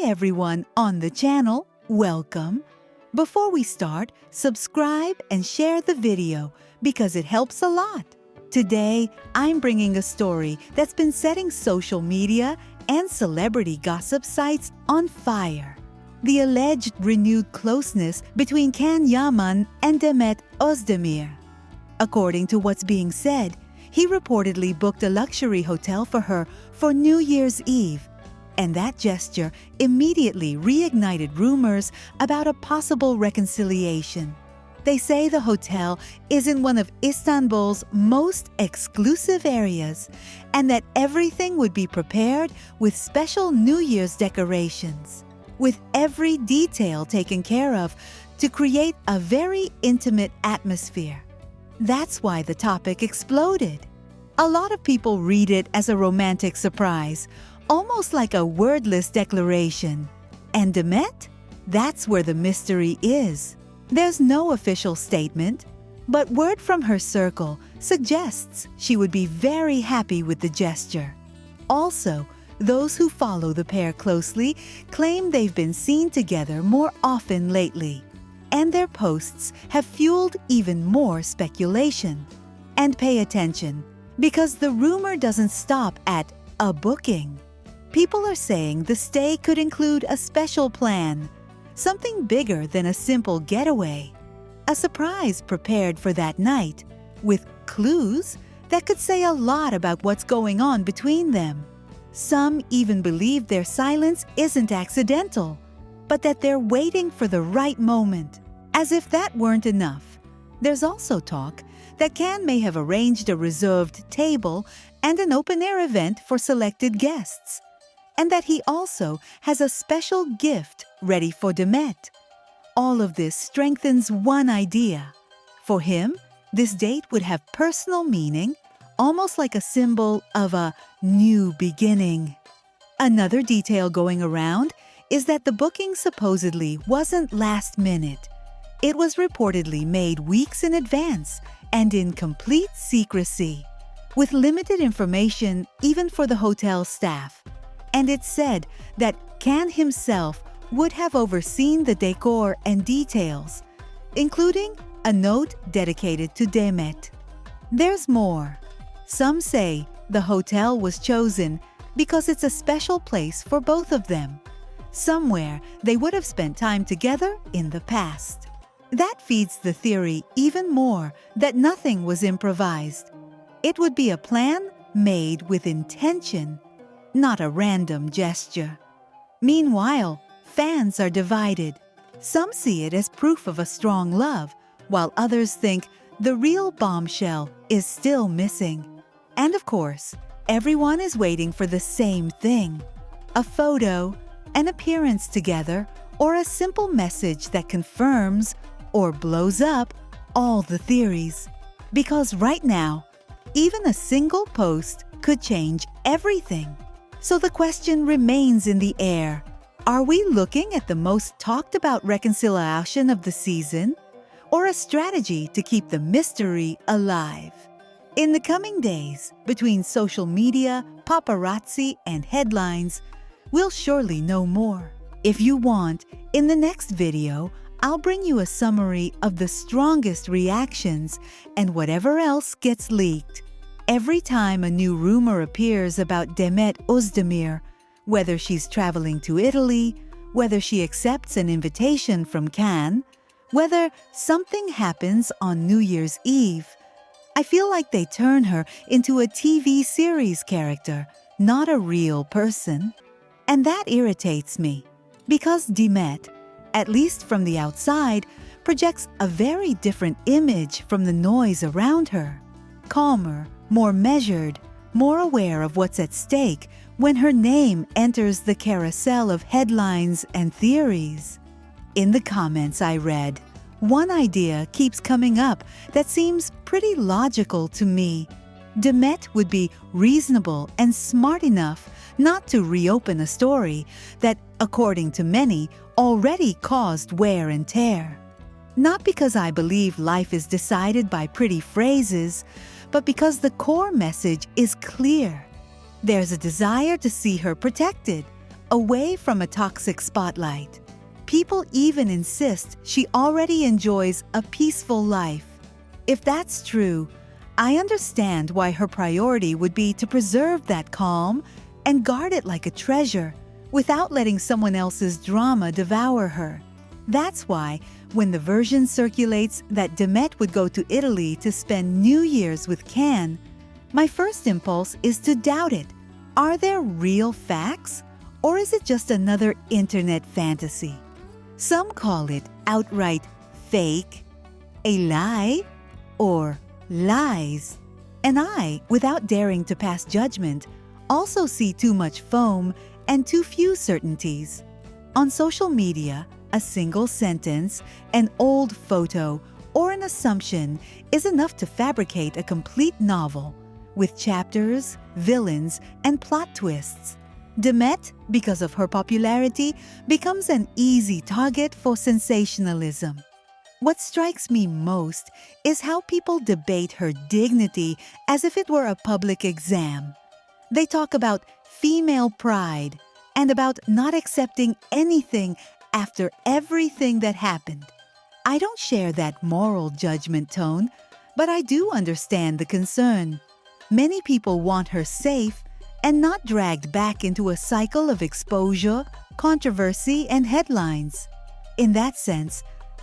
everyone on the channel, welcome. Before we start, subscribe and share the video because it helps a lot. Today, I'm bringing a story that's been setting social media and celebrity gossip sites on fire. The alleged renewed closeness between Yaman and Demet Özdemir. According to what's being said, he reportedly booked a luxury hotel for her for New Year's Eve, and that gesture immediately reignited rumors about a possible reconciliation. They say the hotel is in one of Istanbul's most exclusive areas and that everything would be prepared with special New Year's decorations, with every detail taken care of to create a very intimate atmosphere. That's why the topic exploded. A lot of people read it as a romantic surprise, almost like a wordless declaration. And Demet? That's where the mystery is. There's no official statement, but word from her circle suggests she would be very happy with the gesture. Also, those who follow the pair closely claim they've been seen together more often lately, and their posts have fueled even more speculation. And pay attention, because the rumor doesn't stop at a booking. People are saying the stay could include a special plan, something bigger than a simple getaway, a surprise prepared for that night, with clues that could say a lot about what's going on between them. Some even believe their silence isn't accidental, but that they're waiting for the right moment. As if that weren't enough, there's also talk that Can may have arranged a reserved table and an open-air event for selected guests, and that he also has a special gift ready for Demet. All of this strengthens one idea. For him, this date would have personal meaning, almost like a symbol of a new beginning. Another detail going around is that the booking supposedly wasn't last minute. It was reportedly made weeks in advance and in complete secrecy, with limited information even for the hotel staff. And it's said that Can himself would have overseen the decor and details, including a note dedicated to Demet. There's more. Some say the hotel was chosen because it's a special place for both of them, somewhere they would have spent time together in the past. That feeds the theory even more that nothing was improvised. It would be a plan made with intention, not a random gesture. Meanwhile, fans are divided. Some see it as proof of a strong love, while others think the real bombshell is still missing. And of course, everyone is waiting for the same thing: a photo, an appearance together, or a simple message that confirms or blows up all the theories. Because right now, even a single post could change everything. So the question remains in the air: are we looking at the most talked about reconciliation of the season, or a strategy to keep the mystery alive? In the coming days, between social media, paparazzi, and headlines, we'll surely know more. If you want, in the next video, I'll bring you a summary of the strongest reactions and whatever else gets leaked. Every time a new rumor appears about Demet Özdemir, whether she's traveling to Italy, whether she accepts an invitation from Can, whether something happens on New Year's Eve, I feel like they turn her into a TV series character, not a real person. And that irritates me, because Demet, at least from the outside, projects a very different image from the noise around her. Calmer, more measured, more aware of what's at stake when her name enters the carousel of headlines and theories. In the comments I read, one idea keeps coming up that seems pretty logical to me. Demet would be reasonable and smart enough not to reopen a story that, according to many, already caused wear and tear. Not because I believe life is decided by pretty phrases, but because the core message is clear. There's a desire to see her protected, away from a toxic spotlight. People even insist she already enjoys a peaceful life. If that's true, I understand why her priority would be to preserve that calm and guard it like a treasure without letting someone else's drama devour her. That's why, when the version circulates that Demet would go to Italy to spend New Year's with Can, my first impulse is to doubt it. Are there real facts, or is it just another internet fantasy? Some call it outright fake, a lie, or lies. And I, without daring to pass judgment, also see too much foam and too few certainties. On social media, a single sentence, an old photo, or an assumption is enough to fabricate a complete novel with chapters, villains, and plot twists. Demet, because of her popularity, becomes an easy target for sensationalism. What strikes me most is how people debate her dignity as if it were a public exam. They talk about female pride and about not accepting anything after everything that happened. I don't share that moral judgment tone, but I do understand the concern. Many people want her safe and not dragged back into a cycle of exposure, controversy, and headlines. In that sense,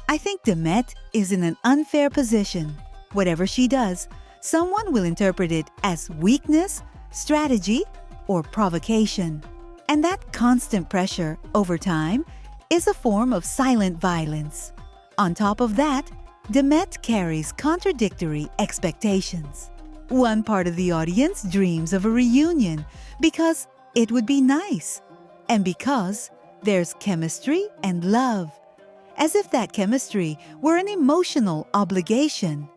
I think Demet is in an unfair position. Whatever she does, someone will interpret it as weakness, strategy, or provocation. And that constant pressure, over time, is a form of silent violence. On top of that, Demet carries contradictory expectations. One part of the audience dreams of a reunion because it would be nice, and because there's chemistry and love, as if that chemistry were an emotional obligation.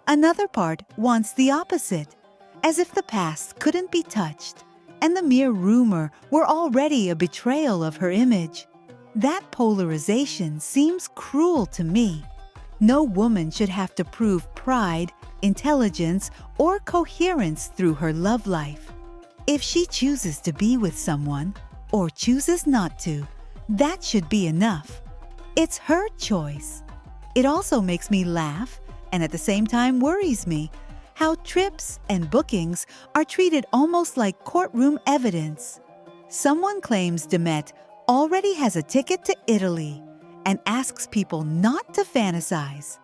Another part wants the opposite, as if the past couldn't be touched, and the mere rumor were already a betrayal of her image. That polarization seems cruel to me. No woman should have to prove pride, intelligence, or coherence through her love life. If she chooses to be with someone, or chooses not to, that should be enough. It's her choice. It also makes me laugh, and at the same time worries me, how trips and bookings are treated almost like courtroom evidence. Someone claims Demet already has a ticket to Italy and asks people not to fantasize.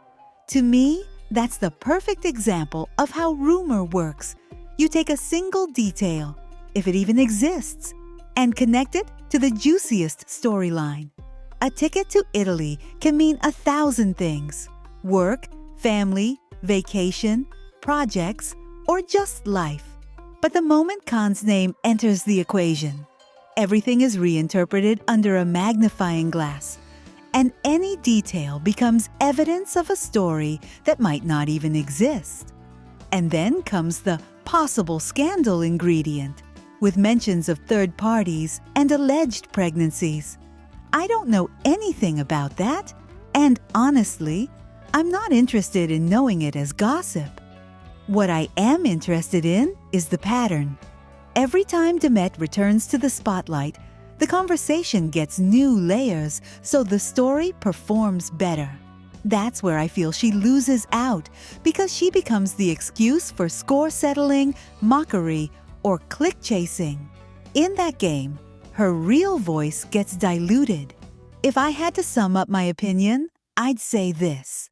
To me, that's the perfect example of how rumor works. You take a single detail, if it even exists, and connect it to the juiciest storyline. A ticket to Italy can mean 1,000 things: work, family, vacation, projects, or just life. But the moment Khan's name enters the equation, everything is reinterpreted under a magnifying glass, and any detail becomes evidence of a story that might not even exist. And then comes the possible scandal ingredient, with mentions of third parties and alleged pregnancies. I don't know anything about that, and honestly, I'm not interested in knowing it as gossip. What I am interested in is the pattern. Every time Demet returns to the spotlight, the conversation gets new layers, so the story performs better. That's where I feel she loses out, because she becomes the excuse for score settling, mockery, or click chasing. In that game, her real voice gets diluted. If I had to sum up my opinion, I'd say this: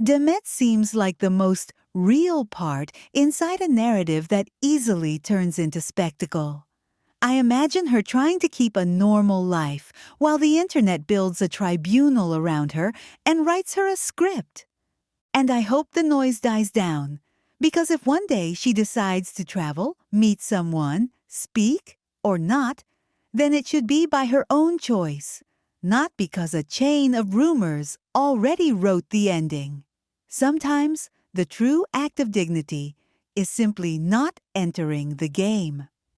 Demet seems like the most real part inside a narrative that easily turns into spectacle. I imagine her trying to keep a normal life while the internet builds a tribunal around her and writes her a script. And I hope the noise dies down, because if one day she decides to travel, meet someone, speak, or not, then it should be by her own choice, not because a chain of rumors already wrote the ending. Sometimes the true act of dignity is simply not entering the game.